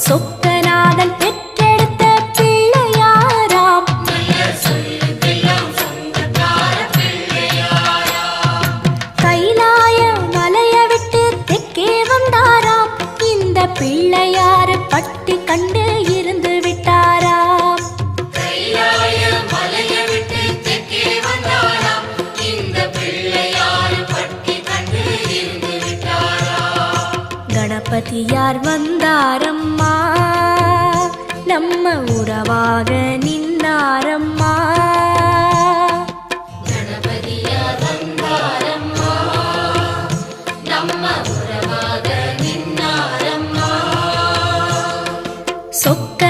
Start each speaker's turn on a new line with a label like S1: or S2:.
S1: சொக்கநாதன் பெற்றெடுத்த பிள்ளையாராம். கைலாய மலைய விட்டு தெற்கே வந்தாராம். இந்த பிள்ளையாரு பட்டி கண்டு இருந்து விட்டாராம். கணபதியார் வந்தாரம்மா, நம்ம உறவாக நின்னாரம்மா. கணபதியார் வந்தாரம்மா, நம்ம உறவாக நின்னாரம்மா. சொக்க